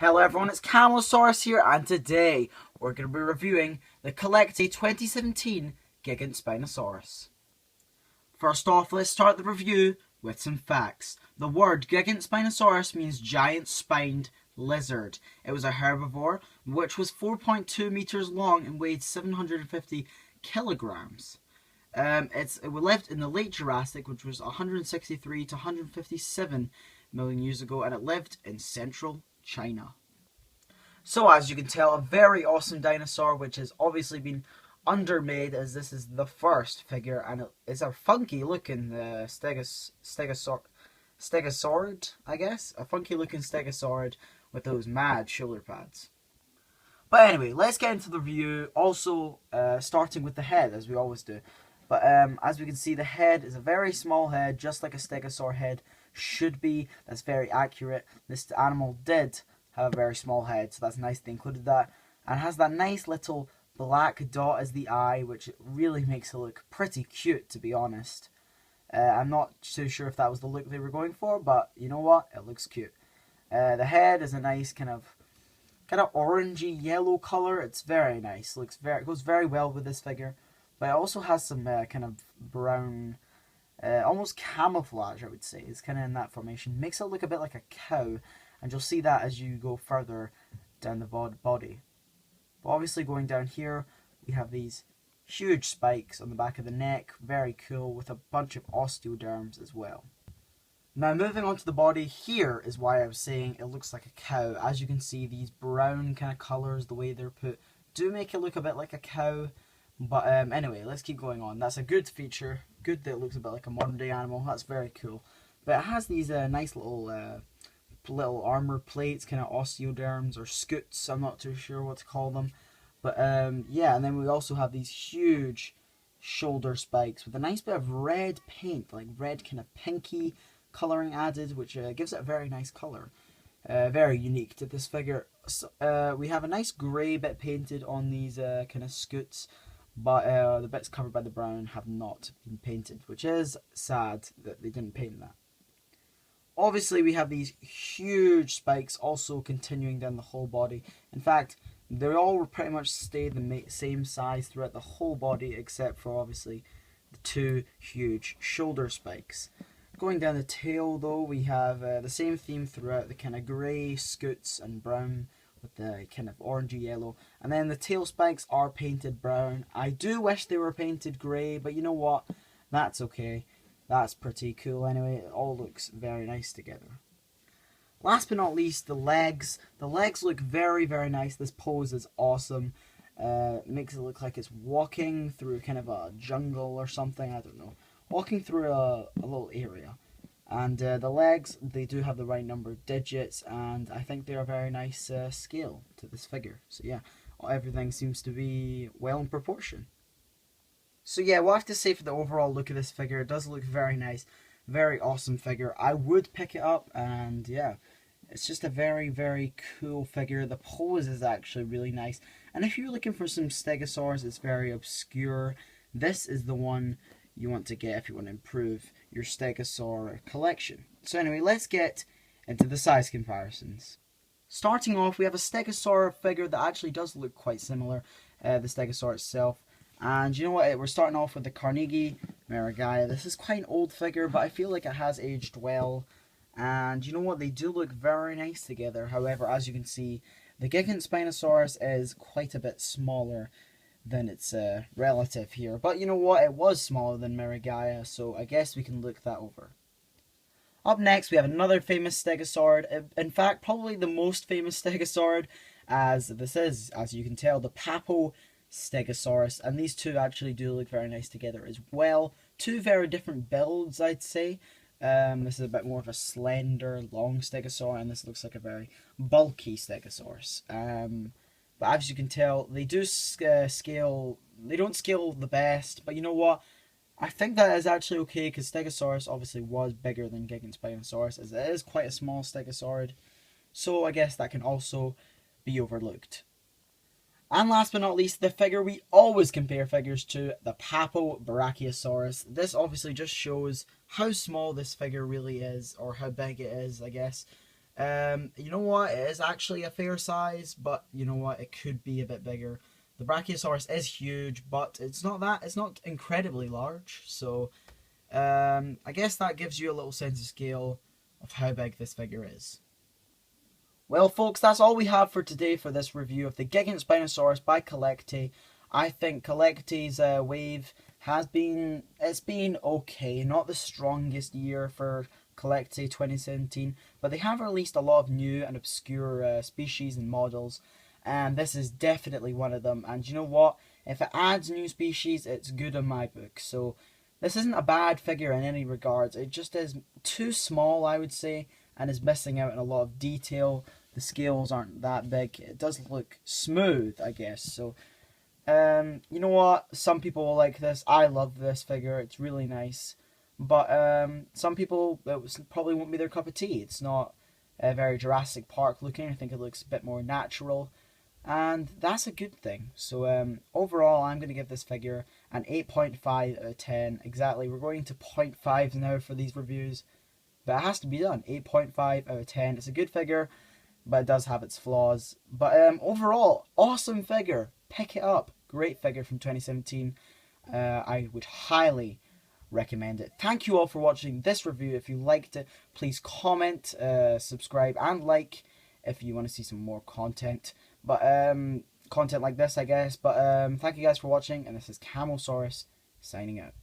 Hello everyone, it's Camelosaurus here, and today we're going to be reviewing the CollectA 2017 Gigantspinosaurus. First off, let's start the review with some facts. The word Gigantspinosaurus means giant-spined lizard. It was a herbivore which was 4.2 meters long and weighed 750 kilograms. It lived in the late Jurassic, which was 163 to 157 million years ago, and it lived in central China. So as you can tell, a very awesome dinosaur which has obviously been undermade, as this is the first figure, and it's a funky looking stegosaurid, I guess? A funky looking stegosaurid with those mad shoulder pads. But anyway, let's get into the review, also starting with the head, as we always do. But as we can see, the head is a very small head, just like a stegosaur head should be. That's very accurate. This animal did have a very small head, so that's nice they included that. And it has that nice little black dot as the eye, which really makes it look pretty cute, to be honest. I'm not too sure if that was the look they were going for, but you know what? It looks cute. The head is a nice kind of orangey yellow color. It's very nice. It goes very well with this figure. But it also has some kind of brown, almost camouflage, I would say. It's kind of in that formation. Makes it look a bit like a cow, and you'll see that as you go further down the body. But obviously going down here, we have these huge spikes on the back of the neck. Very cool, with a bunch of osteoderms as well. Now moving on to the body, here is why I was saying it looks like a cow. As you can see, these brown kind of colours, the way they're put, do make it look a bit like a cow. But anyway, let's keep going on. That's a good feature. Good that it looks a bit like a modern day animal. That's very cool. But it has these nice little armor plates, kind of osteoderms or scutes. I'm not too sure what to call them. But yeah, and then we also have these huge shoulder spikes with a nice bit of red paint, like red kind of pinky colouring added, which gives it a very nice colour. Very unique to this figure. So, we have a nice grey bit painted on these kind of scutes. But the bits covered by the brown have not been painted, which is sad that they didn't paint that. Obviously, we have these huge spikes also continuing down the whole body. In fact, they all pretty much stay the same size throughout the whole body, except for obviously the two huge shoulder spikes. Going down the tail, though, we have the same theme throughout, the kind of grey scutes and brown with the kind of orangey yellow, and then the tail spikes are painted brown. I do wish they were painted grey, but you know what, that's okay. That's pretty cool anyway. It all looks very nice together. Last but not least, the legs. The legs look very, very nice. This pose is awesome. It makes it look like it's walking through kind of a jungle or something, I don't know. Walking through a little area. And the legs, they do have the right number of digits, and I think they're a very nice scale to this figure. So yeah, everything seems to be well in proportion. So yeah, we'll have to say for the overall look of this figure, it does look very nice. Very awesome figure. I would pick it up, and yeah, it's just a very, very cool figure. The pose is actually really nice. And if you're looking for some stegosaurs, it's very obscure. This is the one you want to get if you want to improve your stegosaur collection. So anyway, let's get into the size comparisons. Starting off, we have a stegosaur figure that actually does look quite similar, the stegosaur itself. And you know what, we're starting off with the Carnegie Maragaya. This is quite an old figure, but I feel like it has aged well. And you know what, they do look very nice together. However, as you can see, the Gigantspinosaurus is quite a bit smaller than its relative here. But you know what, it was smaller than Maragaya, so I guess we can look that over. Up next, we have another famous stegosaurid. In fact, probably the most famous stegosaurid, as this is, as you can tell, the Papo-Stegosaurus. And these two actually do look very nice together as well. Two very different builds, I'd say. This is a bit more of a slender, long stegosaur, and this looks like a very bulky stegosaurus. But as you can tell, they do scale. They don't scale the best, but you know what? I think that is actually okay, because Stegosaurus obviously was bigger than Gigantspinosaurus, as it is quite a small stegosaurid. So I guess that can also be overlooked. And last but not least, the figure we always compare figures to, the Papo-Brachiosaurus. This obviously just shows how small this figure really is, or how big it is, I guess. You know what? It is actually a fair size, but you know what? It could be a bit bigger. The Brachiosaurus is huge, but it's not that. It's not incredibly large. So I guess that gives you a little sense of scale of how big this figure is. Well, folks, that's all we have for today for this review of the Gigantspinosaurus by CollectA. I think CollectA's wave it's been okay, not the strongest year for CollectA 2017, but they have released a lot of new and obscure species and models, and this is definitely one of them. And you know what? If it adds new species, it's good in my book. So this isn't a bad figure in any regards. It just is too small, I would say, and is missing out on a lot of detail. The scales aren't that big. It does look smooth, I guess. So, you know what? Some people will like this. I love this figure. It's really nice. But some people, probably won't be their cup of tea. It's not very Jurassic Park looking. I think it looks a bit more natural. And that's a good thing. So overall, I'm going to give this figure an 8.5 out of 10. Exactly. We're going to 0.5 now for these reviews. But it has to be done. 8.5 out of 10. It's a good figure, but it does have its flaws. But overall, awesome figure. Pick it up. Great figure from 2017. I would highly recommend it. Thank you all for watching this review. If you liked it, please comment, subscribe, and like if you want to see some more content. But content like this, I guess. But thank you guys for watching, and this is Camosaurus signing out.